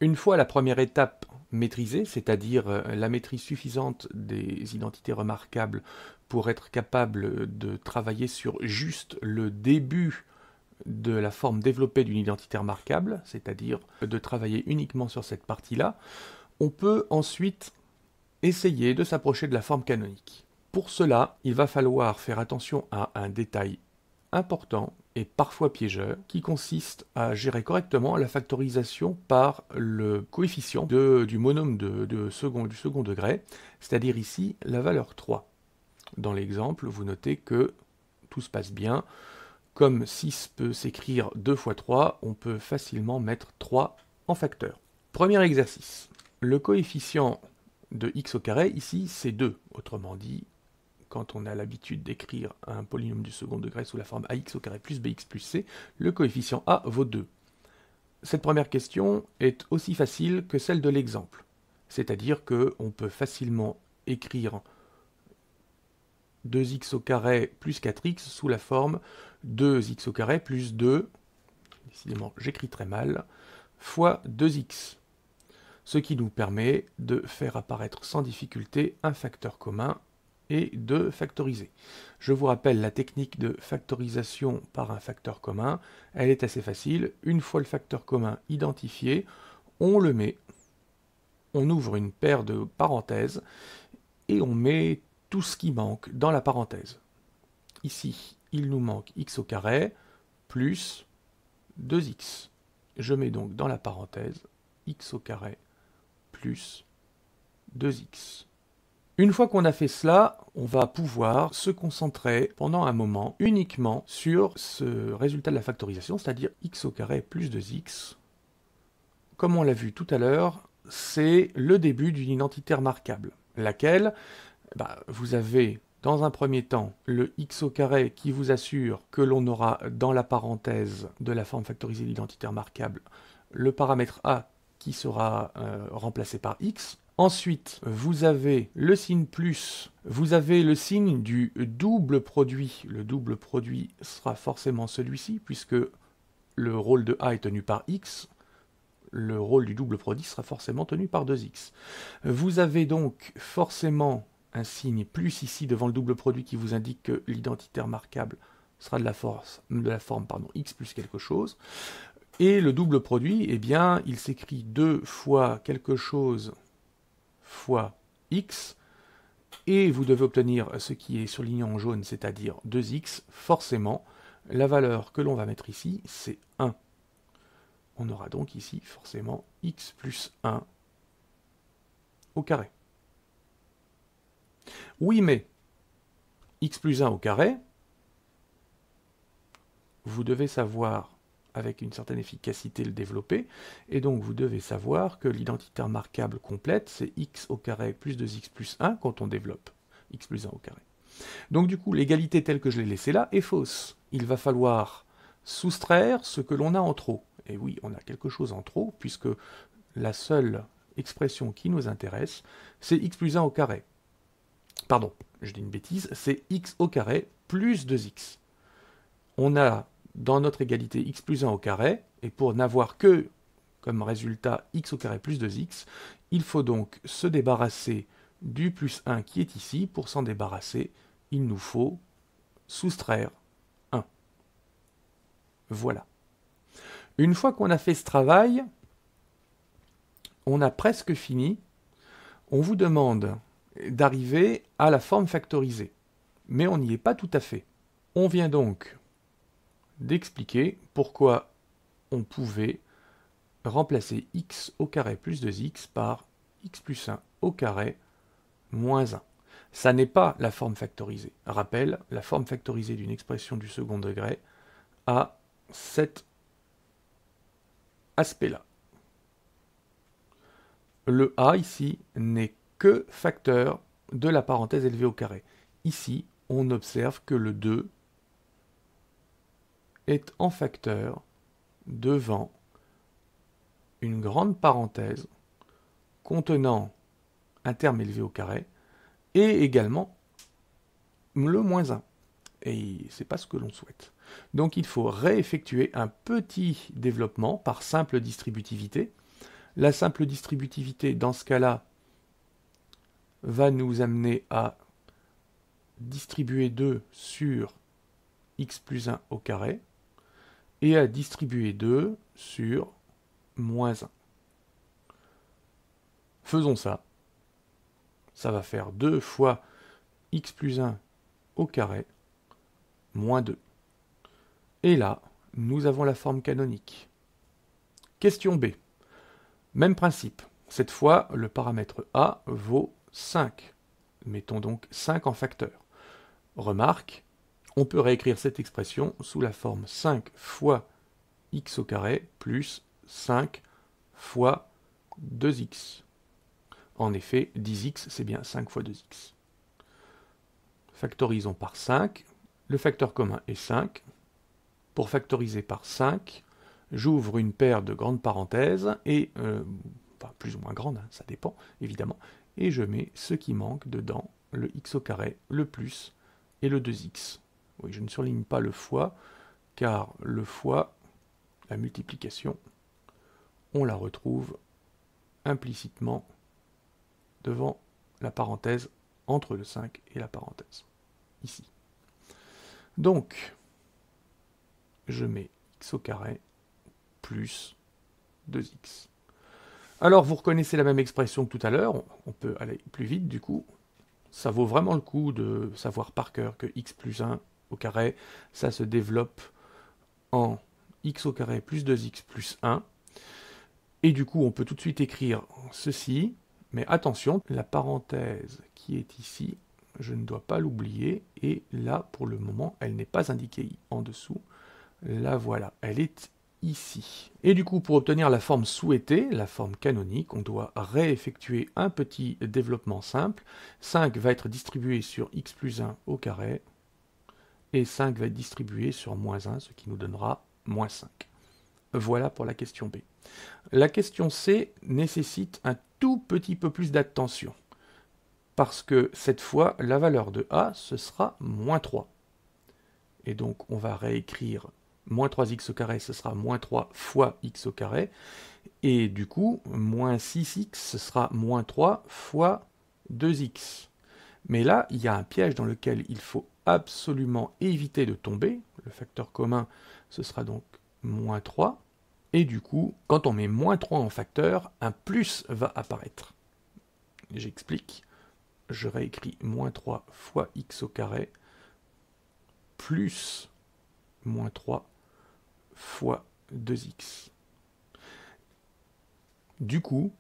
Une fois la première étape maîtrisée, c'est-à-dire la maîtrise suffisante des identités remarquables pour être capable de travailler sur juste le début de la forme développée d'une identité remarquable, c'est-à-dire de travailler uniquement sur cette partie-là, on peut ensuite essayer de s'approcher de la forme canonique. Pour cela, il va falloir faire attention à un détail important et parfois piégeur, qui consiste à gérer correctement la factorisation par le coefficient du monôme du second degré, c'est-à-dire ici la valeur 3. Dans l'exemple, vous notez que tout se passe bien. Comme 6 peut s'écrire 2 fois 3, on peut facilement mettre 3 en facteur. Premier exercice. Le coefficient de x au carré, ici, c'est 2. Autrement dit, quand on a l'habitude d'écrire un polynôme du second degré sous la forme ax au carré plus bx plus c, le coefficient a vaut 2. Cette première question est aussi facile que celle de l'exemple. C'est-à-dire qu'on peut facilement écrire 2x au carré plus 4x sous la forme 2x au carré plus 2, décidément j'écris très mal, fois 2x. Ce qui nous permet de faire apparaître sans difficulté un facteur commun et de factoriser. Je vous rappelle la technique de factorisation par un facteur commun. Elle est assez facile. Une fois le facteur commun identifié, on le met, on ouvre une paire de parenthèses et on met tout ce qui manque dans la parenthèse. Ici, il nous manque x au carré plus 2x. Je mets donc dans la parenthèse x au carré plus 2x. Une fois qu'on a fait cela, on va pouvoir se concentrer pendant un moment uniquement sur ce résultat de la factorisation, c'est-à-dire x au carré plus 2x. Comme on l'a vu tout à l'heure, c'est le début d'une identité remarquable, laquelle, vous avez dans un premier temps le x au carré qui vous assure que l'on aura dans la parenthèse de la forme factorisée de l'identité remarquable le paramètre a qui sera remplacé par x. Ensuite, vous avez le signe plus, vous avez le signe du double produit. Le double produit sera forcément celui-ci, puisque le rôle de A est tenu par x. Le rôle du double produit sera forcément tenu par 2x. Vous avez donc forcément un signe plus ici devant le double produit qui vous indique que l'identité remarquable sera de la forme x plus quelque chose. Et le double produit, eh bien, il s'écrit 2 fois quelque chose fois x, et vous devez obtenir ce qui est surligné en jaune, c'est-à-dire 2x, forcément, la valeur que l'on va mettre ici, c'est 1. On aura donc ici forcément x plus 1 au carré. Oui, mais x plus 1 au carré, vous devez savoir avec une certaine efficacité le développer, et donc vous devez savoir que l'identité remarquable complète, c'est x au carré plus 2x plus 1 quand on développe x plus 1 au carré. Donc du coup, l'égalité telle que je l'ai laissée là est fausse. Il va falloir soustraire ce que l'on a en trop. Et oui, on a quelque chose en trop, puisque la seule expression qui nous intéresse, c'est x plus 1 au carré. Pardon, je dis une bêtise, c'est x au carré plus 2x. On a dans notre égalité x plus 1 au carré, et pour n'avoir que comme résultat x au carré plus 2x, il faut donc se débarrasser du plus 1 qui est ici. Pour s'en débarrasser, il nous faut soustraire 1. Voilà. Une fois qu'on a fait ce travail, on a presque fini. On vous demande d'arriver à la forme factorisée. Mais on n'y est pas tout à fait. On vient donc d'expliquer pourquoi on pouvait remplacer x au carré plus 2x par x plus 1 au carré moins 1. Ça n'est pas la forme factorisée. Rappel, la forme factorisée d'une expression du second degré a cet aspect-là. Le a ici n'est que facteur de la parenthèse élevée au carré. Ici, on observe que le 2 est en facteur devant une grande parenthèse contenant un terme élevé au carré et également le moins 1. Et ce n'est pas ce que l'on souhaite. Donc il faut réeffectuer un petit développement par simple distributivité La simple distributivité, dans ce cas-là, va nous amener à distribuer 2 sur x plus 1 au carré et à distribuer 2 sur moins 1. Faisons ça. Ça va faire 2 fois x plus 1 au carré moins 2. Et là, nous avons la forme canonique. Question B. Même principe. Cette fois, le paramètre a vaut 5. Mettons donc 5 en facteur. Remarque, on peut réécrire cette expression sous la forme 5 fois x au carré plus 5 fois 2x. En effet, 10x, c'est bien 5 fois 2x. Factorisons par 5. Le facteur commun est 5. Pour factoriser par 5, j'ouvre une paire de grandes parenthèses, et enfin plus ou moins grande, hein, ça dépend évidemment, et je mets ce qui manque dedans, le x au carré, le plus et le 2x. Oui, je ne surligne pas le fois, car le fois, la multiplication, on la retrouve implicitement devant la parenthèse entre le 5 et la parenthèse, ici. Donc, je mets x au carré plus 2x. Alors, vous reconnaissez la même expression que tout à l'heure, on peut aller plus vite du coup. Ça vaut vraiment le coup de savoir par cœur que x plus 1 au carré, ça se développe en x au carré plus 2x plus 1. Et du coup, on peut tout de suite écrire ceci, mais attention, la parenthèse qui est ici, je ne dois pas l'oublier, et là, pour le moment, elle n'est pas indiquée en dessous. La voilà, elle est ici. Et du coup, pour obtenir la forme souhaitée, la forme canonique, on doit réeffectuer un petit développement simple. 5 va être distribué sur x plus 1 au carré, et 5 va être distribué sur moins 1, ce qui nous donnera moins 5. Voilà pour la question B. La question C nécessite un tout petit peu plus d'attention, parce que cette fois, la valeur de A, ce sera moins 3. Et donc, on va réécrire moins 3x au carré, ce sera moins 3 fois x au carré. Et du coup, moins 6x, ce sera moins 3 fois 2x. Mais là, il y a un piège dans lequel il faut absolument éviter de tomber. Le facteur commun, ce sera donc moins 3. Et du coup, quand on met moins 3 en facteur, un plus va apparaître. J'explique. Je réécris moins 3 fois x au carré plus moins 3 fois 2x. Du coup,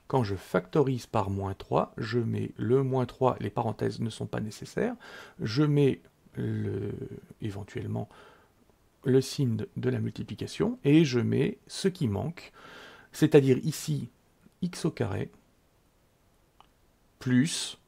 quand je factorise par moins 3, je mets le moins 3, les parenthèses ne sont pas nécessaires, je mets éventuellement le signe de la multiplication, et je mets ce qui manque, c'est-à-dire ici x au carré plus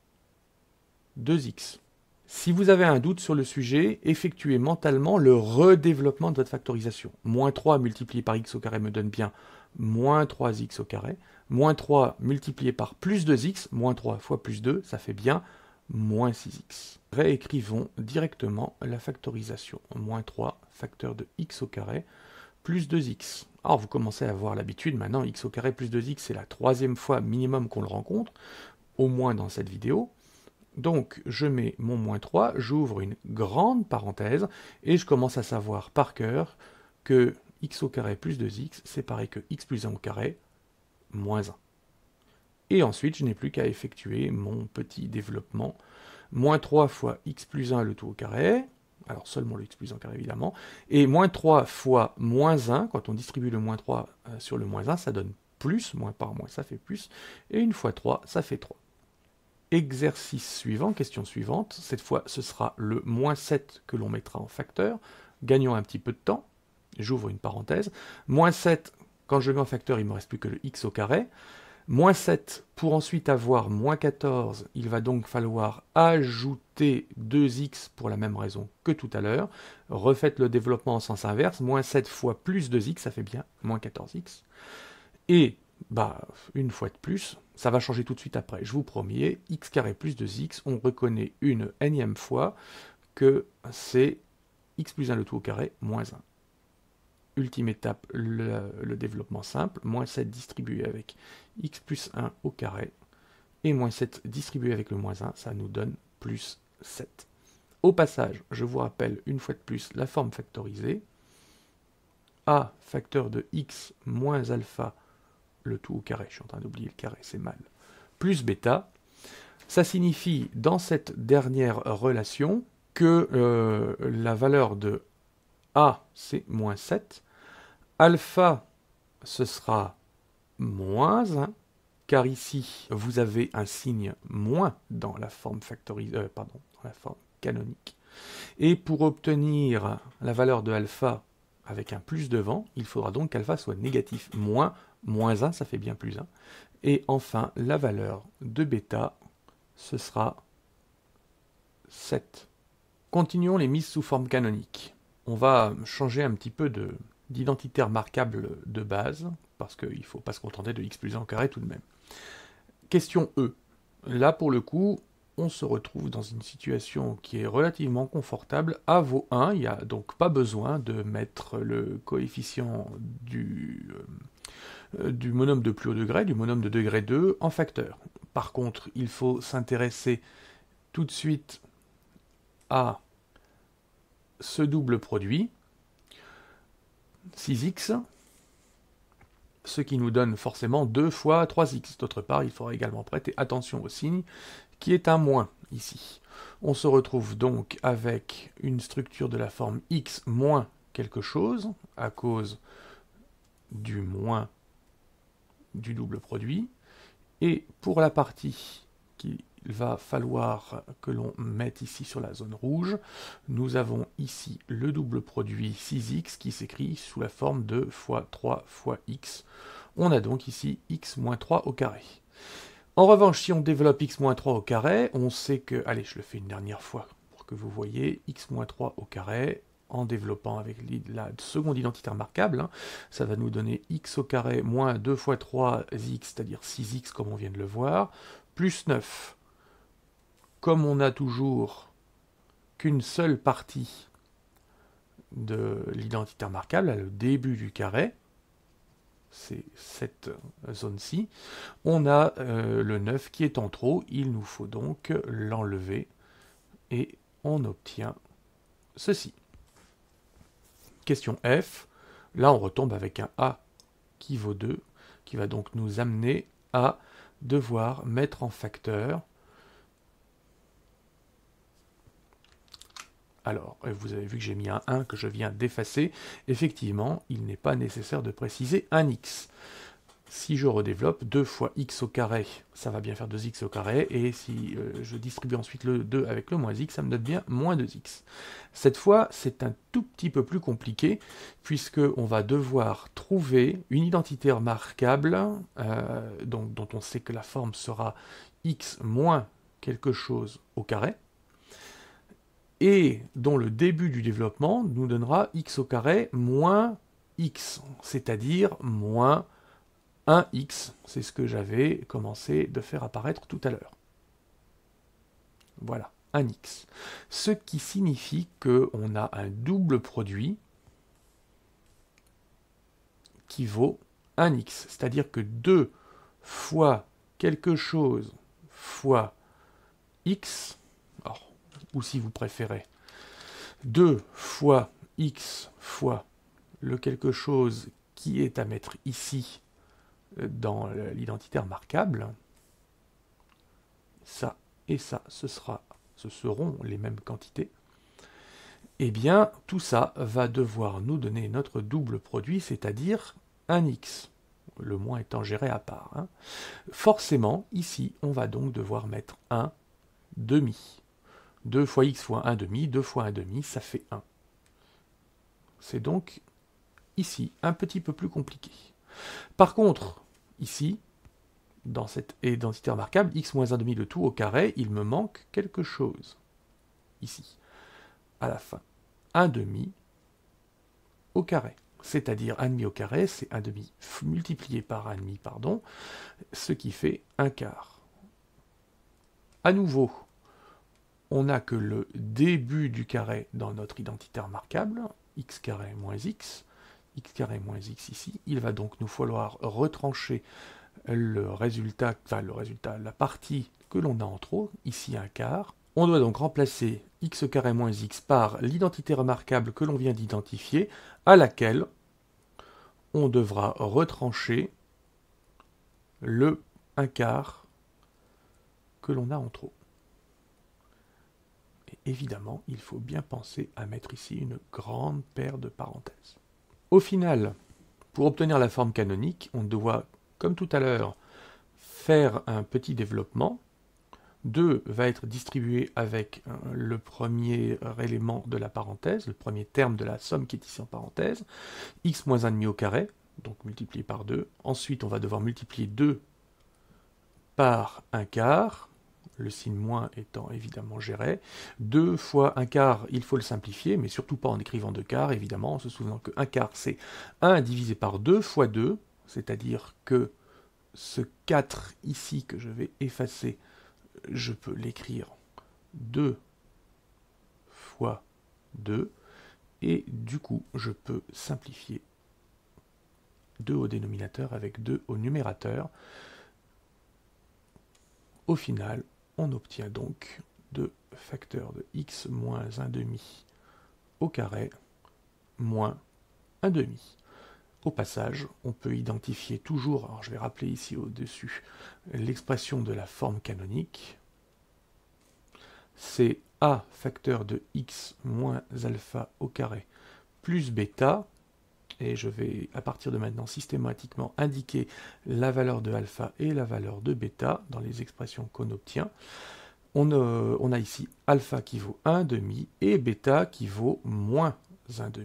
2x. Si vous avez un doute sur le sujet, effectuez mentalement le redéveloppement de votre factorisation. Moins 3 multiplié par x au carré me donne bien moins 3x au carré. Moins 3 multiplié par plus 2x, moins 3 fois plus 2, ça fait bien moins 6x. Réécrivons directement la factorisation. Moins 3 facteur de x au carré plus 2x. Alors vous commencez à avoir l'habitude maintenant, x au carré plus 2x, c'est la troisième fois minimum qu'on le rencontre, au moins dans cette vidéo. Donc, je mets mon moins 3, j'ouvre une grande parenthèse, et je commence à savoir par cœur que x au carré plus 2x, c'est pareil que x plus 1 au carré, moins 1. Et ensuite, je n'ai plus qu'à effectuer mon petit développement. Moins 3 fois x plus 1 le tout au carré, alors seulement le x plus 1 au carré évidemment, et moins 3 fois moins 1, quand on distribue le moins 3 sur le moins 1, ça donne plus, moins par moins, ça fait plus, et une fois 3, ça fait 3. Exercice suivant, question suivante, cette fois ce sera le moins 7 que l'on mettra en facteur, gagnons un petit peu de temps, j'ouvre une parenthèse, moins 7, quand je mets en facteur, il ne me reste plus que le x au carré, moins 7, pour ensuite avoir moins 14, il va donc falloir ajouter 2x pour la même raison que tout à l'heure, refaites le développement en sens inverse, moins 7 fois plus 2x, ça fait bien moins 14x, et une fois de plus, ça va changer tout de suite après. Je vous promets, x carré plus 2x, on reconnaît une énième fois que c'est x plus 1 le tout au carré moins 1. ultime étape, le développement simple, moins 7 distribué avec x plus 1 au carré, et moins 7 distribué avec le moins 1, ça nous donne plus 7. Au passage, je vous rappelle une fois de plus la forme factorisée. A facteur de x moins alpha, le tout au carré, je suis en train d'oublier le carré, c'est mal, plus bêta. Ça signifie, dans cette dernière relation, que la valeur de A, c'est moins 7. Alpha, ce sera moins 1, car ici, vous avez un signe moins dans la forme factorisée, dans la forme canonique. Et pour obtenir la valeur de alpha avec un plus devant, il faudra donc qu'alpha soit négatif. Moins 1, ça fait bien plus 1. Et enfin, la valeur de bêta, ce sera 7. Continuons les mises sous forme canonique. On va changer un petit peu d'identitaire marquable de base, parce qu'il ne faut pas se contenter de x plus 1 au carré tout de même. Question E. Là, pour le coup, on se retrouve dans une situation qui est relativement confortable. A vaut 1, il n'y a donc pas besoin de mettre le coefficient du monôme de plus haut degré, du monôme de degré 2, en facteur. Par contre, il faut s'intéresser tout de suite à ce double produit, 6x, ce qui nous donne forcément 2 fois 3x. D'autre part, il faudra également prêter attention au signe, qui est un moins ici. On se retrouve donc avec une structure de la forme x moins quelque chose, à cause du moins du double produit. Et pour la partie qu'il va falloir que l'on mette ici sur la zone rouge, nous avons ici le double produit 6x qui s'écrit sous la forme de fois 3 fois x. On a donc ici x moins 3 au carré. En revanche, si on développe x moins 3 au carré, on sait que... Allez, je le fais une dernière fois pour que vous voyez. X moins 3 au carré, en développant avec la seconde identité remarquable, hein, ça va nous donner x au carré moins 2 fois 3x, c'est-à-dire 6x comme on vient de le voir, plus 9. Comme on n'a toujours qu'une seule partie de l'identité remarquable, à le début du carré, c'est cette zone-ci, on a le 9 qui est en trop, il nous faut donc l'enlever, et on obtient ceci. Question F, là on retombe avec un A qui vaut 2, qui va donc nous amener à devoir mettre en facteur. Alors, vous avez vu que j'ai mis un 1 que je viens d'effacer. Effectivement, il n'est pas nécessaire de préciser un x. Si je redéveloppe, 2 fois x au carré, ça va bien faire 2x au carré, et si je distribue ensuite le 2 avec le moins x, ça me donne bien moins 2x. Cette fois, c'est un tout petit peu plus compliqué, puisqu'on va devoir trouver une identité remarquable, dont on sait que la forme sera x moins quelque chose au carré, et dont le début du développement nous donnera x au carré moins x, c'est-à-dire moins 1x, c'est ce que j'avais commencé de faire apparaître tout à l'heure. Voilà, 1x. Ce qui signifie qu'on a un double produit qui vaut 1x, c'est-à-dire que 2 fois quelque chose fois x, alors, ou si vous préférez, 2 fois x fois le quelque chose qui est à mettre ici dans l'identité remarquable, ça et ça, ce seront les mêmes quantités, eh bien, tout ça va devoir nous donner notre double produit, c'est-à-dire un x, le moins étant géré à part. Hein. Forcément, ici, on va donc devoir mettre un demi. 2 fois x fois 1 demi, 2 fois 1 demi, ça fait 1. C'est donc, ici, un petit peu plus compliqué. Par contre, ici, dans cette identité remarquable, x moins 1 demi de tout au carré, il me manque quelque chose. Ici, à la fin. 1 demi au carré. C'est-à-dire 1 demi au carré, c'est 1 demi multiplié par 1 demi, pardon, ce qui fait 1 quart. À nouveau, on n'a que le début du carré dans notre identité remarquable, x carré moins x, x carré moins x ici. Il va donc nous falloir retrancher le résultat, la partie que l'on a en trop, ici un quart. On doit donc remplacer x carré moins x par l'identité remarquable que l'on vient d'identifier, à laquelle on devra retrancher le 1 quart que l'on a en trop. Et évidemment, il faut bien penser à mettre ici une grande paire de parenthèses. Au final, pour obtenir la forme canonique, on doit, comme tout à l'heure, faire un petit développement. 2 va être distribué avec le premier élément de la parenthèse, le premier terme de la somme qui est ici en parenthèse, x moins 1,5 au carré, donc multiplié par 2. Ensuite, on va devoir multiplier 2 par 1 quart, le signe moins étant évidemment géré. 2 fois 1 quart, il faut le simplifier, mais surtout pas en écrivant 2 quarts, évidemment, en se souvenant que 1 quart, c'est 1 divisé par 2 fois 2, c'est-à-dire que ce 4 ici que je vais effacer, je peux l'écrire 2 fois 2, et du coup, je peux simplifier 2 au dénominateur avec 2 au numérateur. Au final, on obtient donc 2 facteurs de x moins 1,5 au carré moins 1,5. Au passage, on peut identifier toujours, alors je vais rappeler ici au-dessus, l'expression de la forme canonique. C'est a facteur de x moins alpha au carré plus bêta, et je vais à partir de maintenant systématiquement indiquer la valeur de alpha et la valeur de bêta dans les expressions qu'on obtient. On a ici alpha qui vaut 1,5 et bêta qui vaut moins 1,5.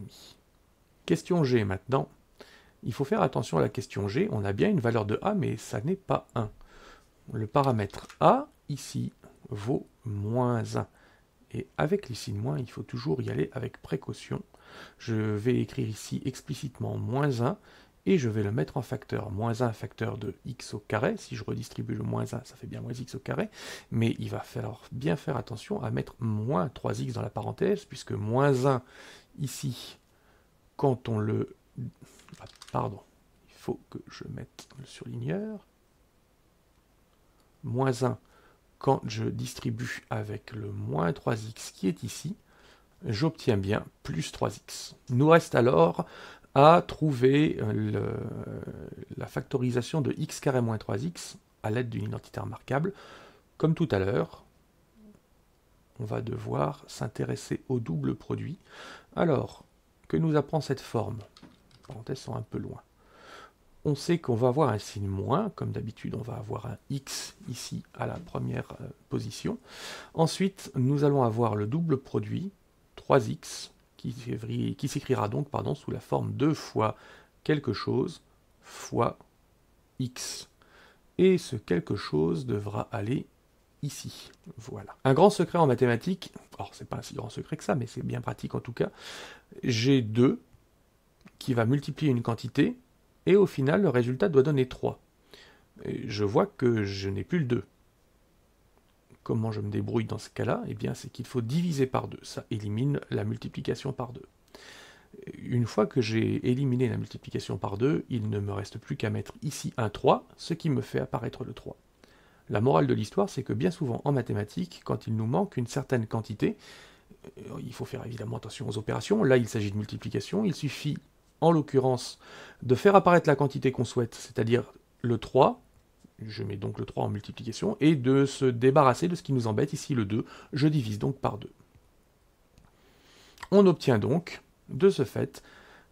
Question G maintenant. Il faut faire attention à la question G. On a bien une valeur de a, mais ça n'est pas 1. Le paramètre a, ici, vaut moins 1. Et avec les signes moins, il faut toujours y aller avec précaution. Je vais écrire ici explicitement moins 1, et je vais le mettre en facteur. Moins 1 facteur de x au carré. Si je redistribue le moins 1, ça fait bien moins x au carré. Mais il va falloir bien faire attention à mettre moins 3x dans la parenthèse, puisque moins 1, ici, quand on le... Ah, pardon, il faut que je mette le surligneur. Moins 1, quand je distribue avec le moins 3x qui est ici, j'obtiens bien plus 3x. Nous reste alors à trouver la factorisation de x carré moins 3x à l'aide d'une identité remarquable. Comme tout à l'heure, on va devoir s'intéresser au double produit. Alors, que nous apprend cette forme? Les parenthèses sont un peu loin. On sait qu'on va avoir un signe moins, comme d'habitude on va avoir un x ici à la première position. Ensuite, nous allons avoir le double produit, 3x, qui s'écrira donc sous la forme 2 fois quelque chose fois x. Et ce quelque chose devra aller ici. Voilà. Un grand secret en mathématiques, alors c'est pas un si grand secret que ça, mais c'est bien pratique en tout cas, j'ai 2 qui va multiplier une quantité, et au final le résultat doit donner 3. Et je vois que je n'ai plus le 2. Comment je me débrouille dans ce cas-là? Eh bien, c'est qu'il faut diviser par 2. Ça élimine la multiplication par 2. Une fois que j'ai éliminé la multiplication par 2, il ne me reste plus qu'à mettre ici un 3, ce qui me fait apparaître le 3. La morale de l'histoire, c'est que bien souvent en mathématiques, quand il nous manque une certaine quantité, il faut faire évidemment attention aux opérations. Là, il s'agit de multiplication. Il suffit, en l'occurrence, de faire apparaître la quantité qu'on souhaite, c'est-à-dire le 3, je mets donc le 3 en multiplication, et de se débarrasser de ce qui nous embête, ici le 2, je divise donc par 2. On obtient donc, de ce fait,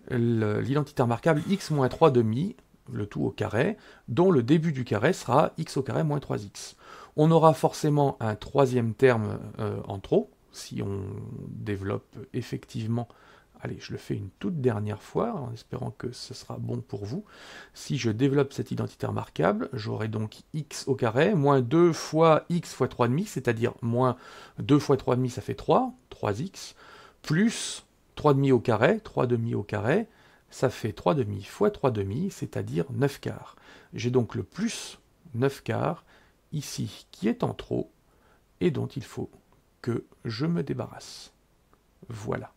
l'identité remarquable x moins 3,5, le tout au carré, dont le début du carré sera x au carré moins 3x. On aura forcément un troisième terme en trop, si on développe effectivement. Allez, je le fais une toute dernière fois, en espérant que ce sera bon pour vous. Si je développe cette identité remarquable, j'aurai donc x au carré, moins 2 fois x fois 3,5, c'est-à-dire moins 2 fois 3,5, ça fait 3, 3x, plus 3,5 au carré, 3,5 au carré, ça fait 3,5 fois 3,5, c'est-à-dire 9 quarts. J'ai donc le plus 9 quarts, ici, qui est en trop, et dont il faut que je me débarrasse. Voilà.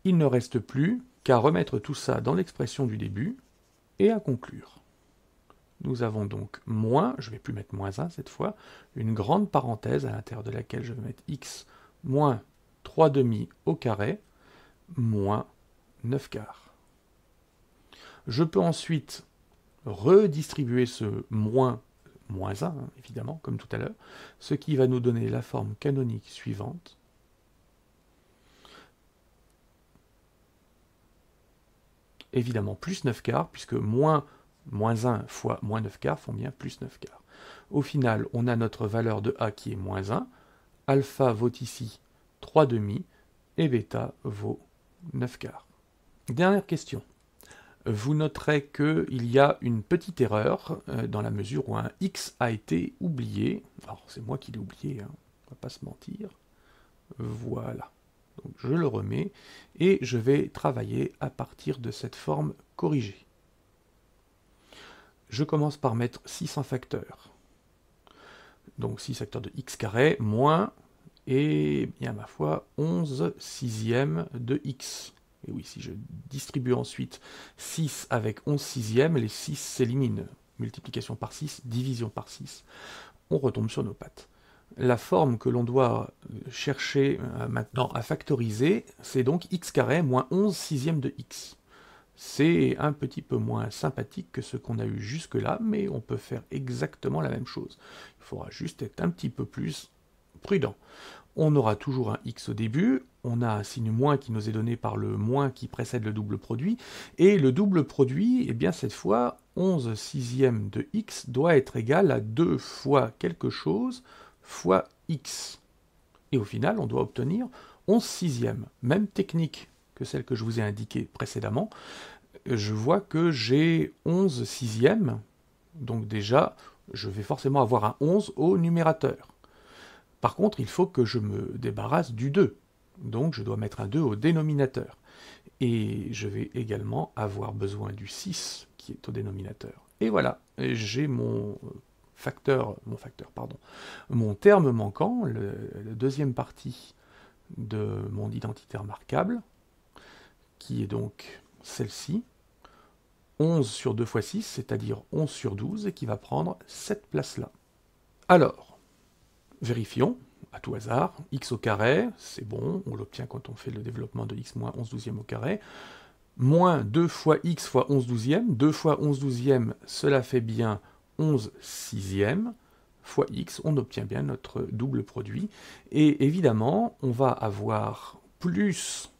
Il ne reste plus qu'à remettre tout ça dans l'expression du début et à conclure. Nous avons donc moins, je ne vais plus mettre moins 1 cette fois, une grande parenthèse à l'intérieur de laquelle je vais mettre x moins 3 demi au carré moins 9 quarts. Je peux ensuite redistribuer ce moins 1, hein, évidemment, comme tout à l'heure, ce qui va nous donner la forme canonique suivante. Évidemment, plus 9 quarts, puisque moins 1 fois moins 9 quarts font bien plus 9 quarts. Au final, on a notre valeur de A qui est moins 1, alpha vaut ici 3 demi, et bêta vaut 9 quarts. Dernière question. Vous noterez qu'il y a une petite erreur dans la mesure où un x a été oublié. Alors, c'est moi qui l'ai oublié, hein, on ne va pas se mentir. Voilà. Donc, je le remets et je vais travailler à partir de cette forme corrigée. Je commence par mettre 6 en facteur. Donc 6 facteurs de x carré moins, et bien ma foi, 11 sixièmes de x. Et oui, si je distribue ensuite 6 avec 11 sixièmes, les 6 s'éliminent. Multiplication par 6, division par 6. On retombe sur nos pattes. La forme que l'on doit chercher maintenant à factoriser, c'est donc x carré moins 11 sixièmes de x. C'est un petit peu moins sympathique que ce qu'on a eu jusque-là, mais on peut faire exactement la même chose. Il faudra juste être un petit peu plus prudent. On aura toujours un x au début, on a un signe moins qui nous est donné par le moins qui précède le double produit, et le double produit, eh bien cette fois, 11 sixièmes de x doit être égal à 2 fois quelque chose fois x. Et au final, on doit obtenir 11 sixièmes. Même technique que celle que je vous ai indiquée précédemment. Je vois que j'ai 11 sixièmes, donc déjà, je vais forcément avoir un 11 au numérateur. Par contre, il faut que je me débarrasse du 2, donc je dois mettre un 2 au dénominateur. Et je vais également avoir besoin du 6 qui est au dénominateur. Et voilà, j'ai mon terme manquant, la deuxième partie de mon identité remarquable, qui est donc celle-ci, 11 sur 2 fois 6, c'est-à-dire 11 sur 12, et qui va prendre cette place-là. Alors, vérifions, à tout hasard, x au carré, c'est bon, on l'obtient quand on fait le développement de x moins 11 douzième au carré, moins 2 fois x fois 11 douzième, 2 fois 11 douzième, cela fait bien 11 sixième, fois x, on obtient bien notre double produit, et évidemment, on va avoir plus,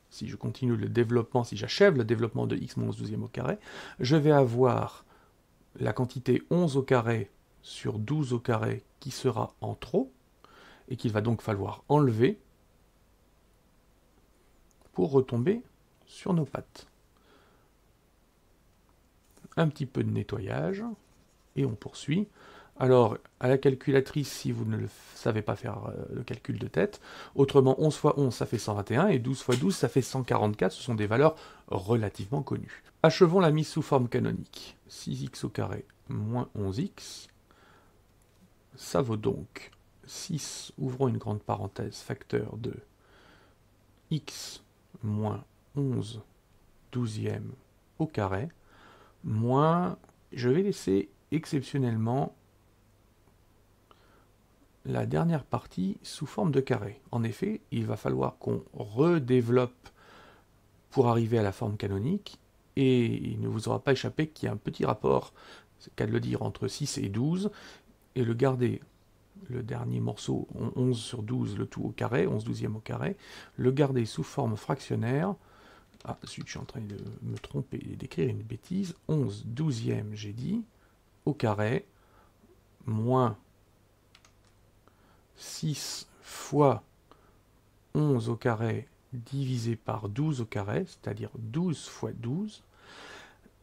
si je continue le développement, si j'achève le développement de x moins 11 douzième au carré, je vais avoir la quantité 11 au carré sur 12 au carré qui sera en trop, et qu'il va donc falloir enlever pour retomber sur nos pattes. Un petit peu de nettoyage, et on poursuit. Alors, à la calculatrice, si vous ne le savez pas faire le calcul de tête, autrement 11 fois 11, ça fait 121, et 12 fois 12, ça fait 144, ce sont des valeurs relativement connues. Achevons la mise sous forme canonique. 6x au carré moins 11x, ça vaut donc 6, ouvrons une grande parenthèse, facteur de x moins 11 douzième au carré, moins, je vais laisser exceptionnellement la dernière partie sous forme de carré. En effet, il va falloir qu'on redéveloppe pour arriver à la forme canonique, et il ne vous aura pas échappé qu'il y a un petit rapport, c'est le cas de le dire, entre 6 et 12, et le garder, le dernier morceau, 11 sur 12, le tout au carré, 11 douzième au carré, le garder sous forme fractionnaire. Ah, zut, je suis en train de me tromper et d'écrire une bêtise. 11 douzième, j'ai dit, au carré, moins 6 fois 11 au carré divisé par 12 au carré, c'est-à-dire 12 fois 12.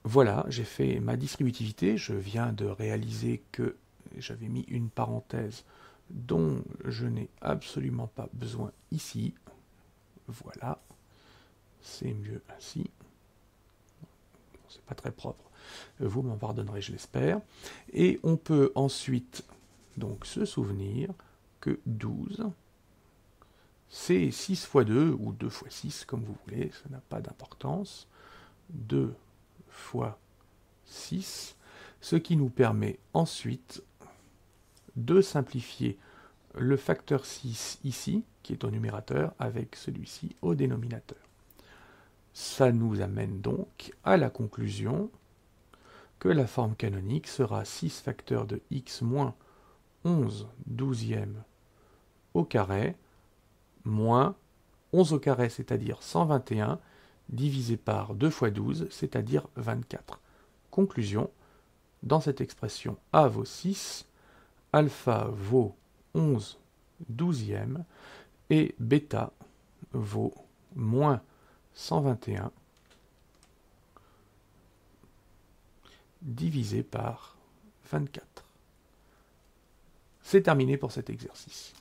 Voilà, j'ai fait ma distributivité. Je viens de réaliser que j'avais mis une parenthèse dont je n'ai absolument pas besoin ici. Voilà, c'est mieux ainsi. C'est pas très propre. Vous m'en pardonnerez, je l'espère. Et on peut ensuite donc se souvenir que 12 c'est 6 fois 2, ou 2 fois 6, comme vous voulez, ça n'a pas d'importance. 2 fois 6, ce qui nous permet ensuite de simplifier le facteur 6 ici, qui est au numérateur, avec celui-ci au dénominateur. Ça nous amène donc à la conclusion que la forme canonique sera 6 facteurs de x moins 11 douzièmes au carré, moins 11 au carré, c'est-à-dire 121, divisé par 2 fois 12, c'est-à-dire 24. Conclusion, dans cette expression a vaut 6, alpha vaut 11 douzièmes et bêta vaut moins 121 divisé par 24. C'est terminé pour cet exercice.